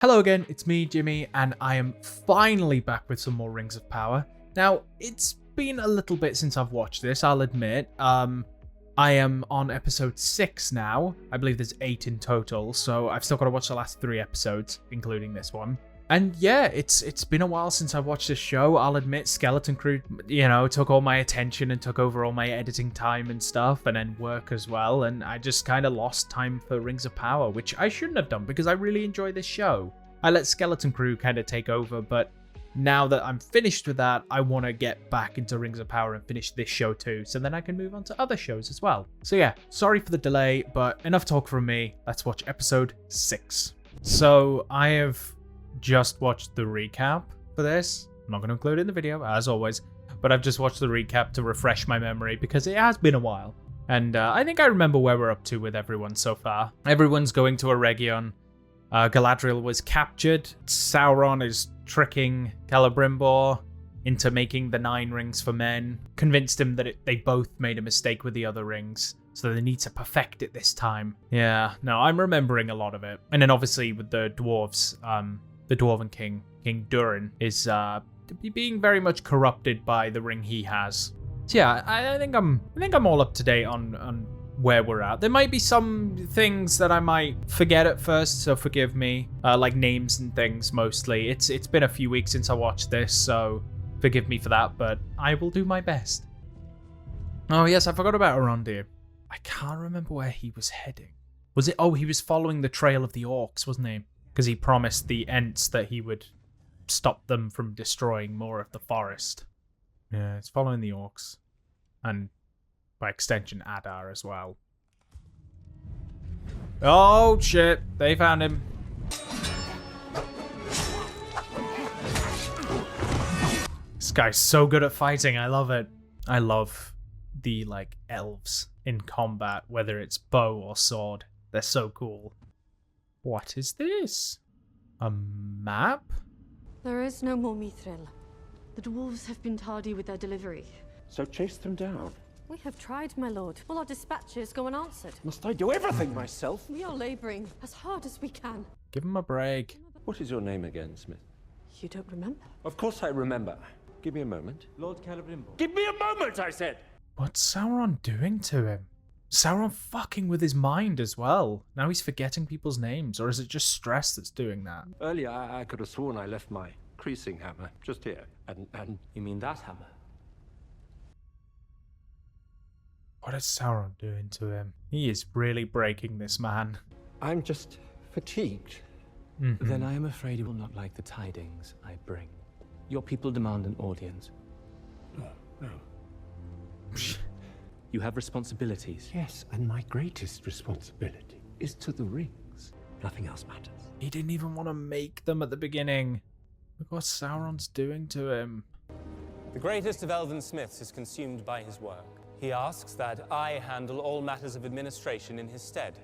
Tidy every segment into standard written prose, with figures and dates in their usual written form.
Hello again, it's me, Jimmy, and I am finally back with some more Rings of Power. Now, it's been a little bit since I've watched this, I'll admit. I am on episode 6 now. I believe there's 8 in total, so I've still got to watch the last 3 episodes, including this one. And yeah, it's been a while since I've watched this show. I'll admit Skeleton Crew, took all my attention and took over all my editing time and stuff, and then work as well, and I just kind of lost time for Rings of Power, which I shouldn't have done because I really enjoy this show. I let Skeleton Crew kind of take over, but now that I'm finished with that, I want to get back into Rings of Power and finish this show too, so then I can move on to other shows as well. So yeah, sorry for the delay, but enough talk from me. Let's watch episode 6. So I have just watched the recap for this. I'm not going to include it in the video, as always, but I've just watched the recap to refresh my memory because it has been a while. And I think I remember where we're up to with everyone so far. Everyone's going to Eregion. Galadriel was captured. Sauron is tricking Celebrimbor into making the 9 rings for men. Convinced him that they both made a mistake with the other rings, so they need to perfect it this time. Yeah, no, I'm remembering a lot of it. And then obviously with the dwarves, the Dwarven King, King Durin, is being very much corrupted by the ring he has. So yeah, I think I'm all up to date on where we're at. There might be some things that I might forget at first, so forgive me. Like names and things mostly. It's been a few weeks since I watched this, so forgive me for that, but I will do my best. Oh yes, I forgot about Arondir. I can't remember where he was heading. Was it? Oh, he was following the trail of the orcs, wasn't he? Because he promised the Ents that he would stop them from destroying more of the forest. Yeah, it's following the orcs. And by extension, Adar as well. Oh, shit. They found him. This guy's so good at fighting. I love it. I love the, elves in combat, whether it's bow or sword. They're so cool. What is this? A map? There is no more Mithril. The dwarves have been tardy with their delivery. So chase them down. We have tried, my lord. Will our dispatches go unanswered? Must I do everything myself? We are laboring as hard as we can. Give him a break. What is your name again, Smith? You don't remember? Of course I remember. Give me a moment. Lord Celebrimbor. Give me a moment, I said! What's Sauron doing to him? Sauron fucking with his mind as well. Now he's forgetting people's names, or is it just stress that's doing that? Earlier, I could have sworn I left my creasing hammer just here. And You mean that hammer? What is Sauron doing to him? He is really breaking this man. I'm just fatigued. Then I am afraid you will not like the tidings I bring. Your people demand an audience. No. You have responsibilities. Yes, and my greatest responsibility is to the rings. Nothing else matters. He didn't even want to make them at the beginning. Look what Sauron's doing to him. The greatest of elven smiths is consumed by his work. He asks that I handle all matters of administration in his stead.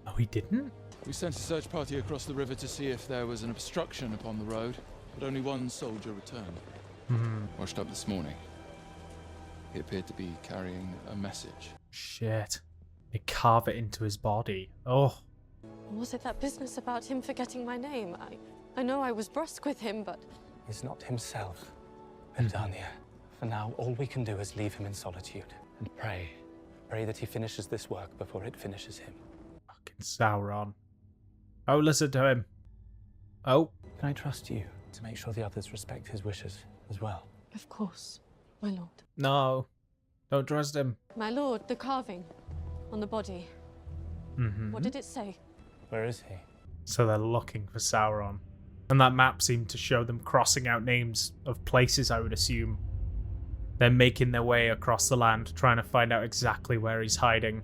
Oh, he didn't? We sent a search party across the river to see if there was an obstruction upon the road, but only one soldier returned. Washed up this morning. He appeared to be carrying a message. Shit. They carve it into his body. Oh. Was it that business about him forgetting my name? I know I was brusque with him, but... He's not himself, Eldania. For now, all we can do is leave him in solitude and pray. Pray that he finishes this work before it finishes him. Fucking Sauron. Oh, listen to him. Oh. Can I trust you to make sure the others respect his wishes as well? Of course, my lord. No. Don't trust him. My lord, the carving on the body. What did it say? Where is he? So they're looking for Sauron. And that map seemed to show them crossing out names of places, I would assume. They're making their way across the land, trying to find out exactly where he's hiding.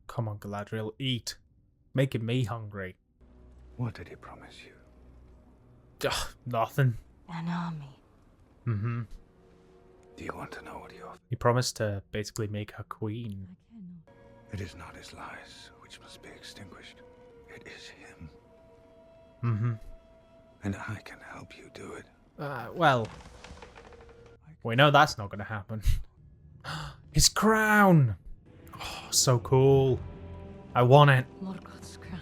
Come on, Galadriel, eat. Making me hungry. What did he promise you? Ugh, nothing. An army. Do you want to know what he offered? He promised to basically make her queen. It is not his lies which must be extinguished. It is him. And I can help you do it. Well, we know that's not going to happen. His crown! Oh, so cool. I want it. Morgoth's crown.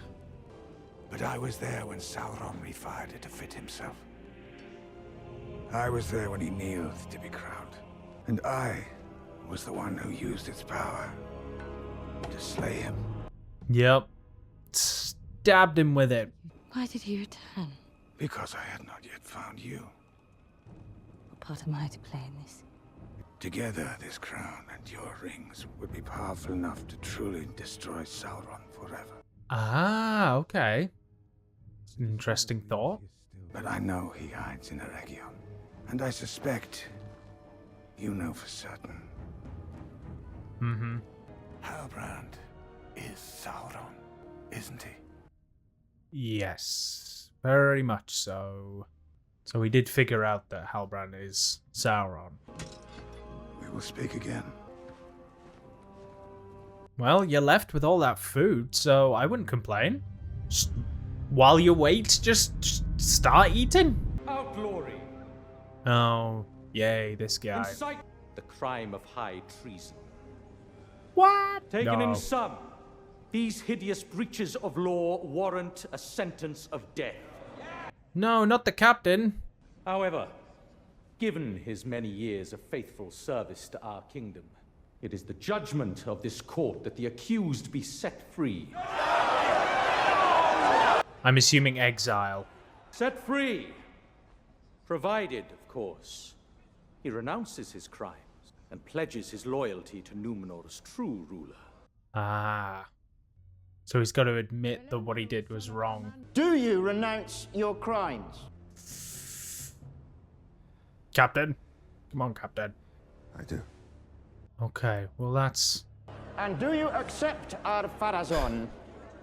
But I was there when Sauron refired it to fit himself. I was there when he kneeled to be crowned. And I was the one who used its power to slay him. Yep. Stabbed him with it. Why did he return? Because I had not yet found you. What part am I to play in this? Together, this crown and your rings would be powerful enough to truly destroy Sauron forever. Ah, okay. It's an interesting thought. But I know he hides in Eregion. And I suspect you know for certain. Mm-hmm. Halbrand is Sauron, isn't he? Yes, very much so. So we did figure out that Halbrand is Sauron. We will speak again. Well, you're left with all that food, so I wouldn't complain. Just, while you wait, just start eating. Outlaw! Oh, yay, this guy. Incite the crime of high treason. What? Taken No. in sum, these hideous breaches of law warrant a sentence of death. No, not the captain. However, given his many years of faithful service to our kingdom, it is the judgment of this court that the accused be set free. I'm assuming exile. Set free! Provided, of course, he renounces his crimes and pledges his loyalty to Numenor's true ruler. Ah. So he's got to admit that what he did was wrong. Do you renounce your crimes? Captain? Come on, Captain. I do. Okay, well that's... And do you accept Ar-Pharazôn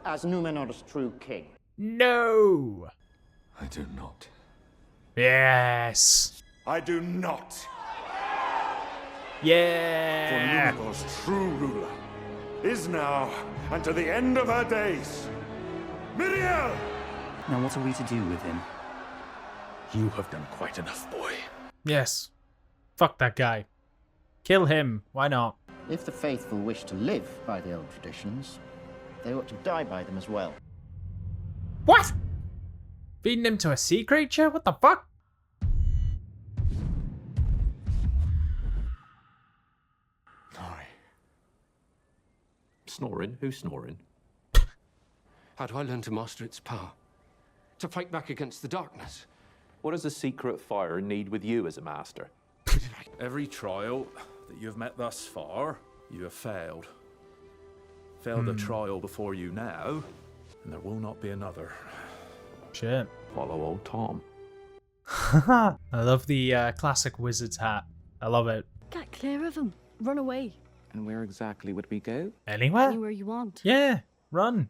as Numenor's true king? No! I do not. Yes! I do not. Yeah! Numenor's true ruler is now and to the end of her days. Miriel! Now what are we to do with him? You have done quite enough, boy. Yes. Fuck that guy. Kill him. Why not? If the faithful wish to live by the old traditions, they ought to die by them as well. What? Feeding him to a sea creature? What the fuck? Sorry. Snoring? Who's snoring? How do I learn to master its power? To fight back against the darkness? What does a secret fire need with you as a master? Every trial that you have met thus far, you have failed. Failed a trial before you now, and there will not be another. Shit. Follow old Tom. I love the classic wizard's hat. I love it. Get clear of him. Run away. And where exactly would we go? Anywhere? Anywhere you want. Yeah, run.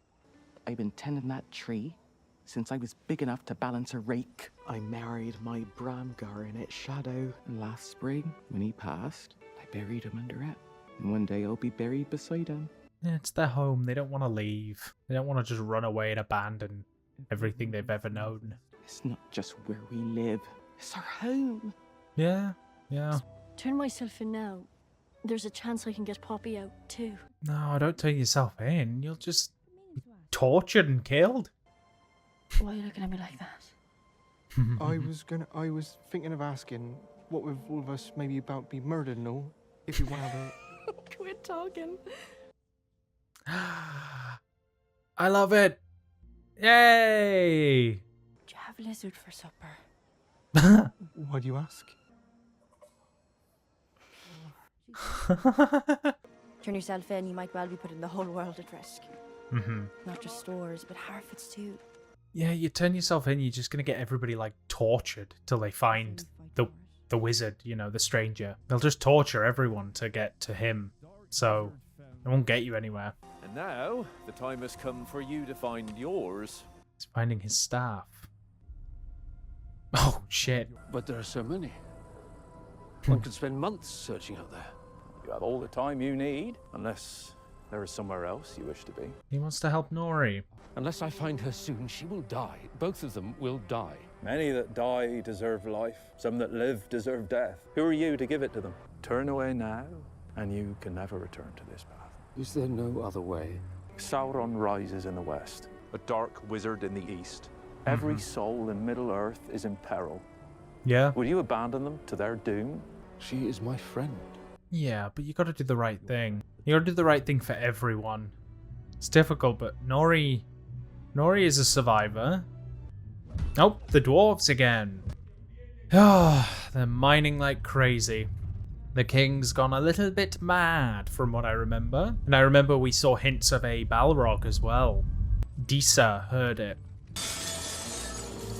I've been tending that tree since I was big enough to balance a rake. I married my Bramgar in its shadow. And last spring, when he passed, I buried him under it. And one day I'll be buried beside him. Yeah, it's their home. They don't want to leave. They don't want to just run away and abandon everything they've ever known. It's not just where we live. It's our home. Yeah, yeah. Turn myself in now. There's a chance I can get Poppy out, too. No, don't turn yourself in. You'll just be tortured and killed. Why are you looking at me like that? I was thinking of asking, what with all of us maybe about be murdered and all, if you want to have a... Quit talking. I love it. Yay! Do you have lizard for supper? Why do you ask? Turn yourself in, you might well be putting the whole world at risk. Not just stores, but Harfoot's too. Yeah, you turn yourself in, you're just gonna get everybody like tortured till they find the wizard, you know, the stranger. They'll just torture everyone to get to him, so it won't get you anywhere. And now, the time has come for you to find yours. He's finding his staff. Oh shit! But there are so many. One could spend months searching out there. You have all the time you need, unless there is somewhere else you wish to be. He wants to help Nori. Unless I find her soon, she will die. Both of them will die. Many that die deserve life. Some that live deserve death. Who are you to give it to them? Turn away now, and you can never return to this path. Is there no other way? Sauron rises in the west. a dark wizard in the east. Every soul in Middle-earth is in peril. Yeah. Will you abandon them to their doom? She is my friend. Yeah, but you gotta do the right thing. You gotta do the right thing for everyone. It's difficult, but Nori is a survivor. Oh, the dwarves again. They're mining like crazy. The king's gone a little bit mad from what I remember. And I remember we saw hints of a Balrog as well. Disa heard it.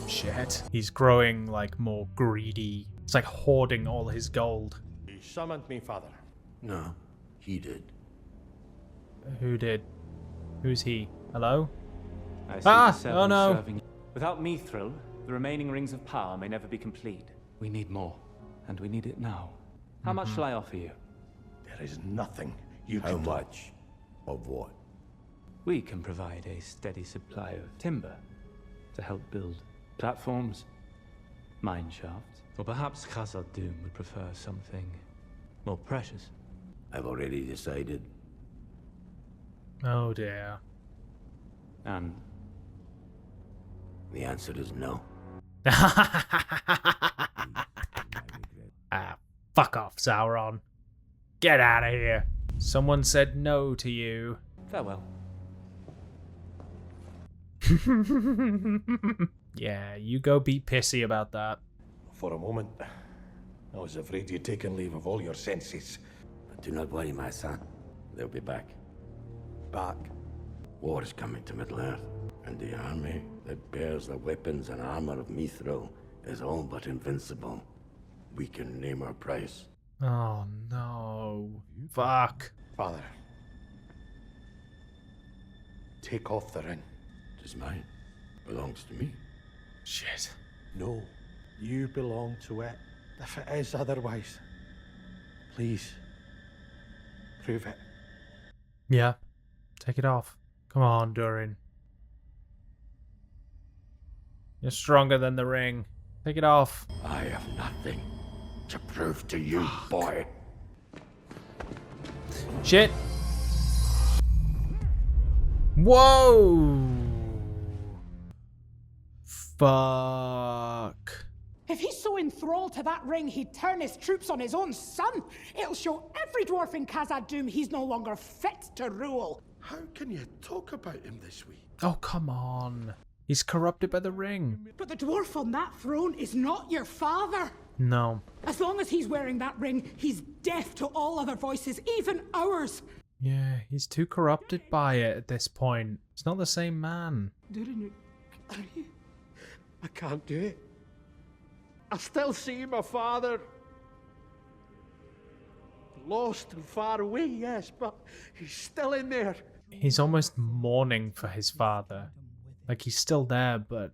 Shit. He's growing like more greedy. It's like hoarding all his gold. He summoned me, father. No, he did. Who did? Who's he? Hello? I see the seven oh no. serving. Without Mithril, the remaining rings of power may never be complete. We need more, and we need it now. How much shall I offer you? There is nothing you How can do. much? Of what? We can provide a steady supply of timber to help build platforms, mine shafts, or perhaps Khazad-dûm would prefer something more precious. I've already decided. Oh dear. And the answer is no. Fuck off, Sauron. Get out of here. Someone said no to you. Farewell. Yeah, you go be pissy about that. For a moment, I was afraid you'd taken leave of all your senses. But do not worry, my son. They'll be back. Back? War is coming to Middle-earth, and the army that bears the weapons and armor of Mithril is all but invincible. We can name our price. Oh no. Fuck. Father, take off the ring. It is mine. Belongs to me. Shit. No, you belong to it. If it is otherwise, please, prove it. Yeah. Take it off. Come on, Durin. You're stronger than the ring. Take it off. I have nothing to prove to you, boy. Shit. Whoa. Fuck. If he's so enthralled to that ring, he'd turn his troops on his own son. It'll show every dwarf in Khazad-dûm he's no longer fit to rule. How can you talk about him this way? Oh, come on. He's corrupted by the ring. But the dwarf on that throne is not your father. No. As long as he's wearing that ring, he's deaf to all other voices, even ours. Yeah, he's too corrupted by it at this point. He's not the same man. I can't do it. I still see my father. Lost and far away, yes, but he's still in there. He's almost mourning for his father. Like, he's still there, but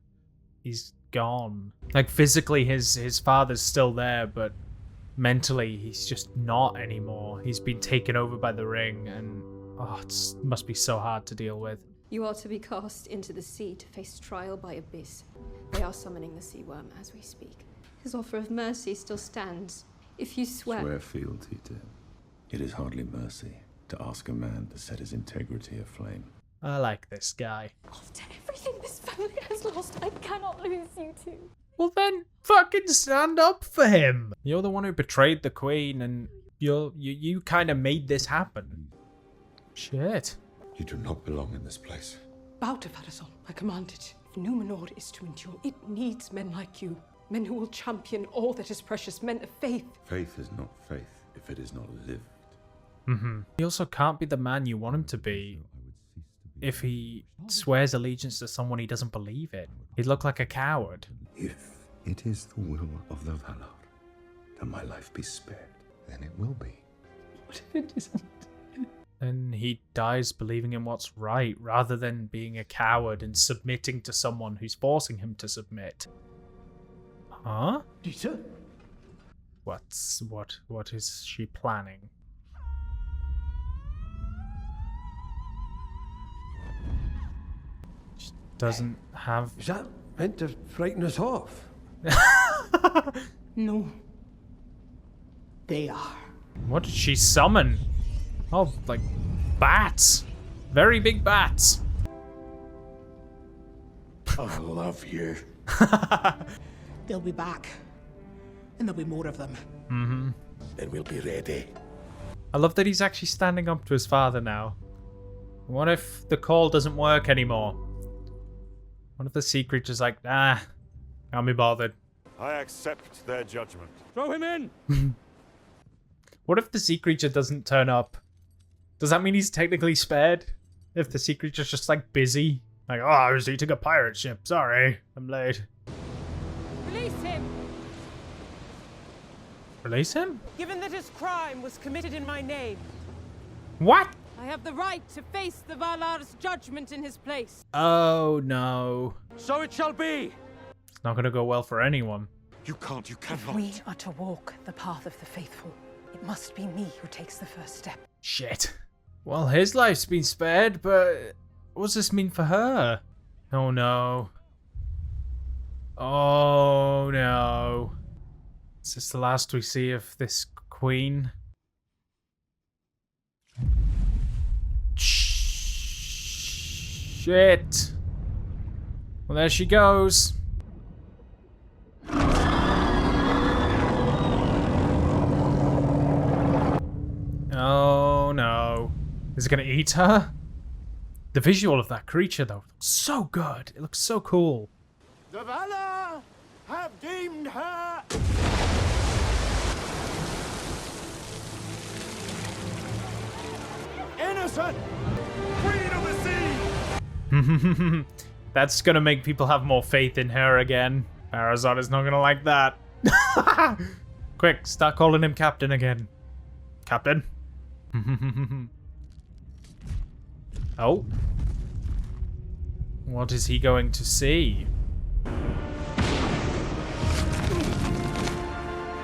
he's gone. Like, physically, his father's still there, but mentally, he's just not anymore. He's been taken over by the ring, and oh, it must be so hard to deal with. You are to be cast into the sea to face trial by Abyss. They are summoning the sea worm as we speak. His offer of mercy still stands. If you swear... Swear fealty to him. It is hardly mercy to ask a man to set his integrity aflame. I like this guy. After everything this family has lost, I cannot lose you two. Well then, fucking stand up for him. You're the one who betrayed the queen, and you kind of made this happen. Shit. You do not belong in this place. Bow to Farazol, I command it. If Numenor is to endure, it needs men like you. Men who will champion all that is precious, men of faith. Faith is not faith if it is not lived. He also can't be the man you want him to be if he swears allegiance to someone he doesn't believe in. He'd look like a coward. If it is the will of the Valar that my life be spared, then it will be. What if it isn't? Then he dies believing in what's right, rather than being a coward and submitting to someone who's forcing him to submit. Huh? Dita? What is she planning? She doesn't have... Is that meant to frighten us off? No. They are. What did she summon? Oh, like bats. Very big bats. I love you. They'll be back. And there'll be more of them. Mm-hmm. Then we'll be ready. I love that he's actually standing up to his father now. What if the call doesn't work anymore? What if the sea creature's like, nah, can't be bothered. I accept their judgment. Throw him in! What if the sea creature doesn't turn up? Does that mean he's technically spared? If the sea creature's just like busy? Like, oh, I was eating a pirate ship. Sorry, I'm late. Release him! Release him? Given that his crime was committed in my name. What? I have the right to face the Valar's judgment in his place. Oh, no. So it shall be! It's not gonna go well for anyone. You can't, you If we are to walk the path of the faithful, it must be me who takes the first step. Shit. Well, his life's been spared, but what does this mean for her? Oh, no. Oh, no. Is this the last we see of this queen? Shit. Well, there she goes. Oh no. Is it gonna eat her? The visual of that creature though looks so good. It looks so cool. The Valar have deemed her innocent! Queen of the sea! That's gonna make people have more faith in her again. Arizon is not gonna like that. Quick, start calling him Captain again. Captain? Oh. What is he going to see?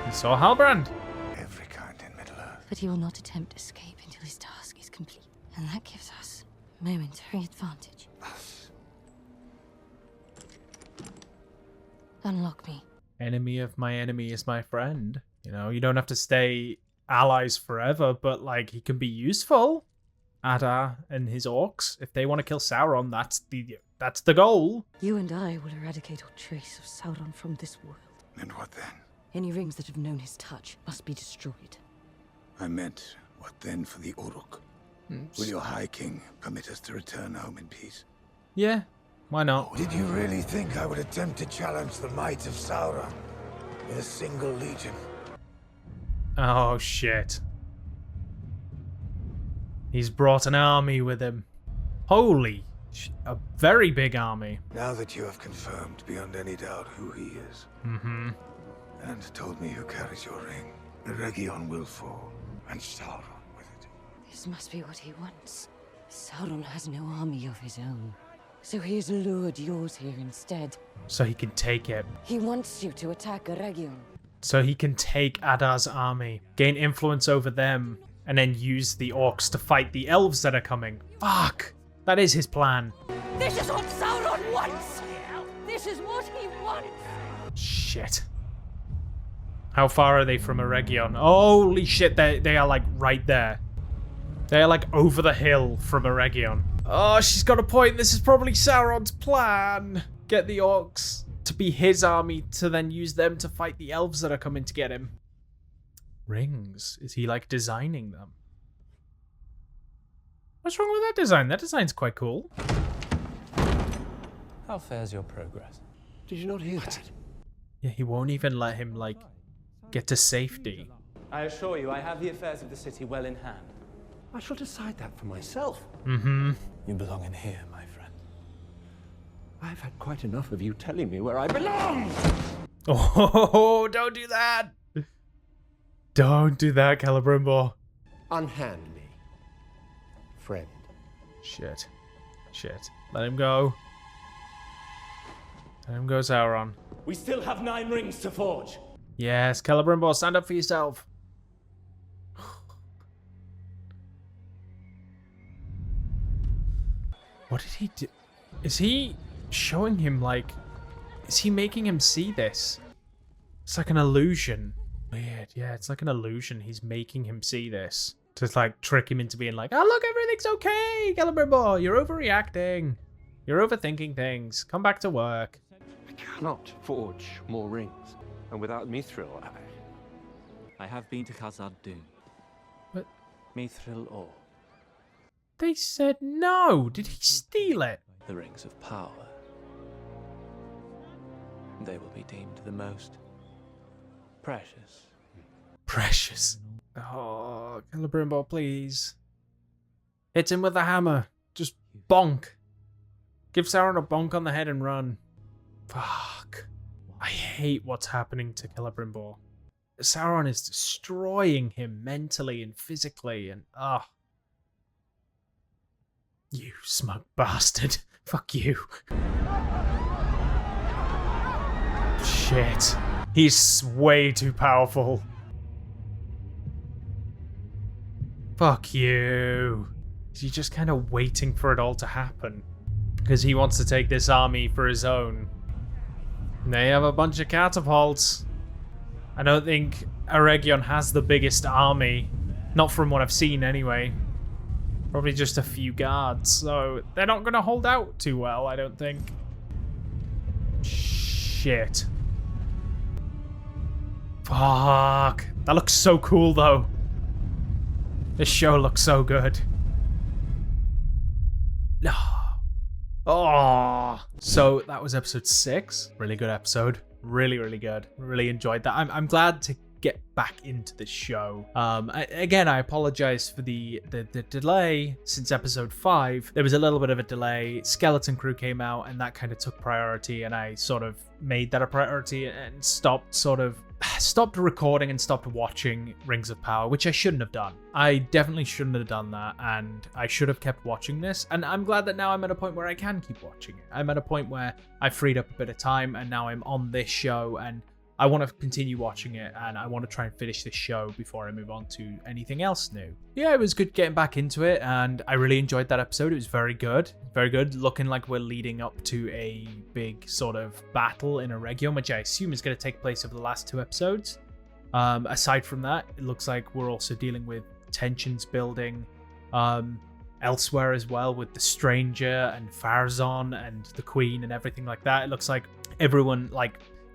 He saw Halbrand. Every kind in Middle-earth. But he will not attempt escape until his task is complete. And that gives us momentary advantage. Unlock me. Enemy of my enemy is my friend. You know, you don't have to stay allies forever, but like he can be useful. Adar and his orcs, if they want to kill Sauron, that's the goal. You and I will eradicate all trace of Sauron from this world. And what then? Any rings that have known his touch must be destroyed. I meant, what then for the Uruk? Will your High King permit us to return home in peace? Yeah, why not? Did you really think I would attempt to challenge the might of Sauron with a single legion? Oh shit. He's brought an army with him. Holy, a very big army. Now that you have confirmed beyond any doubt who he is, and told me who carries your ring, the Region will fall, and Sauron with it. This must be what he wants. Sauron has no army of his own, so he has lured yours here instead. So he can take it. He wants you to attack a Region. So he can take Adar's army, gain influence over them, and then use the orcs to fight the elves that are coming. Fuck! That is his plan. This is what Sauron wants! This is what he wants! Shit. How far are they from a Region? Holy shit, they are like right there. They are like over the hill from a Region. Oh, she's got a point. This is probably Sauron's plan. Get the orcs to be his army to then use them to fight the elves that are coming to get him. Rings. Is he like designing them? What's wrong with that design? That design's quite cool. How fares your progress? Did you not hear that? Yeah, he won't even let him like get to safety. I assure you, I have the affairs of the city well in hand. I shall decide that for myself. You belong in here, my friend. I've had quite enough of you telling me where I belong! Oh, don't do that! Don't do that, Celebrimbor. Unhand me, friend. Shit. Shit. Let him go. Let him go, Sauron. We still have 9 rings to forge. Yes, Celebrimbor, stand up for yourself. What did he do? Is he showing him like... Is he making him see this? It's like an illusion. Weird, yeah, it's like an illusion. He's making him see this. To like trick him into being like, oh look, everything's okay, Celebrimbor, you're overreacting. You're overthinking things. Come back to work. I cannot forge more rings. And without Mithril, I have been to Khazad-dûm. But Mithril ore. They said no. Did he steal it? The rings of power. They will be deemed the most precious. Precious. Oh, Celebrimbor, please. Hit him with a hammer. Just bonk. Give Sauron a bonk on the head and run. Fuck. I hate what's happening to Celebrimbor. Sauron is destroying him mentally and physically, and you smug bastard. Fuck you. Shit. He's way too powerful. Fuck you. Is he just kind of waiting for it all to happen? Because he wants to take this army for his own. And they have a bunch of catapults. I don't think Eregion has the biggest army. Not from what I've seen anyway. Probably just a few guards. So they're not going to hold out too well, I don't think. Shit. Fuck. That looks so cool though. This show looks so good. Oh. So that was episode 6. Really good episode. Really, really good. Really enjoyed that. I'm glad to get back into the show. Again, I apologize for the delay since episode 5. There was a little bit of a delay. Skeleton Crew came out and that kind of took priority, and I sort of made that a priority and stopped recording and stopped watching Rings of Power, which I shouldn't have done. I definitely shouldn't have done that, and I should have kept watching this, and I'm glad that now I'm at a point where I can keep watching it. I'm at a point where I've freed up a bit of time, and now I'm on this show, and I want to continue watching it, and I want to try and finish this show before I move on to anything else new. Yeah, it was good getting back into it, and I really enjoyed that episode. It was very good. Very good. Looking like we're leading up to a big sort of battle in Eregion, which I assume is going to take place over the last 2 episodes. Aside from that, it looks like we're also dealing with tensions building elsewhere as well, with the Stranger and Farazon and the Queen and everything like that. It looks like everyone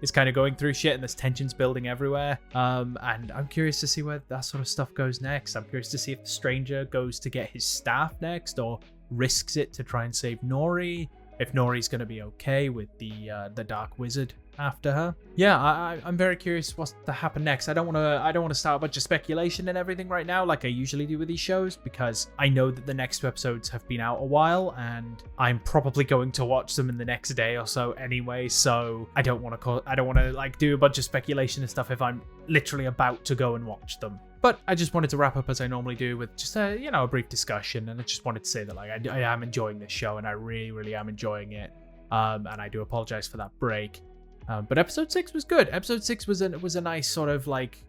is kind of going through shit, and there's tensions building everywhere. And I'm curious to see where that sort of stuff goes next. I'm curious to see if the Stranger goes to get his staff next, or risks it to try and save Nori. If Nori's going to be okay with the Dark Wizard after her. Yeah, I'm very curious what's to happen next. I don't want to start a bunch of speculation and everything right now, like I usually do with these shows, because I know that the next 2 episodes have been out a while, and I'm probably going to watch them in the next day or so anyway. So I don't want to do a bunch of speculation and stuff if I'm literally about to go and watch them. But I just wanted to wrap up as I normally do with just a brief discussion, and I just wanted to say that I am enjoying this show, and I really, really am enjoying it. And I do apologize for that break. But episode 6 was good. Episode 6 was a nice sort of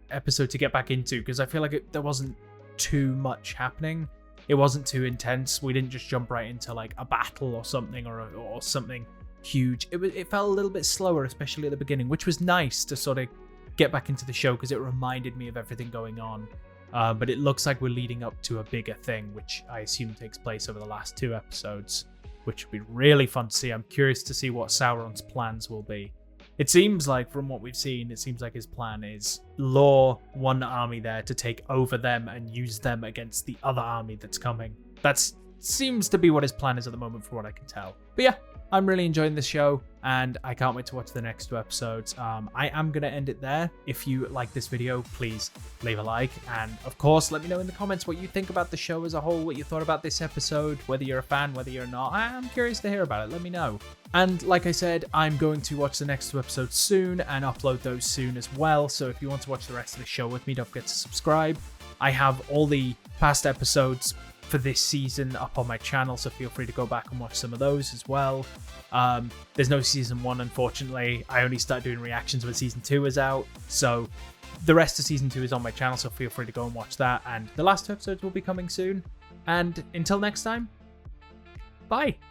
episode to get back into, because I feel like there wasn't too much happening. It wasn't too intense. We didn't just jump right into a battle or something or something huge. It felt a little bit slower, especially at the beginning, which was nice to sort of get back into the show, because it reminded me of everything going on. But it looks like we're leading up to a bigger thing, which I assume takes place over the last 2 episodes, which would be really fun to see. I'm curious to see what Sauron's plans will be. It seems like, from what we've seen, it seems like his plan is lure one army there to take over them and use them against the other army that's coming. That seems to be what his plan is at the moment, from what I can tell. But yeah, I'm really enjoying this show, and I can't wait to watch the next 2 episodes. I am going to end it there. If you like this video, please leave a like, and of course, let me know in the comments what you think about the show as a whole, what you thought about this episode, whether you're a fan, whether you're not. I'm curious to hear about it. Let me know. And like I said, I'm going to watch the next 2 episodes soon and upload those soon as well. So if you want to watch the rest of the show with me, don't forget to subscribe. I have all the past episodes for this season up on my channel, so feel free to go back and watch some of those as well. There's no season 1, unfortunately. I only start doing reactions when season 2 is out, so the rest of season 2 is on my channel, so feel free to go and watch that. And the last 2 episodes will be coming soon. And until next time, bye.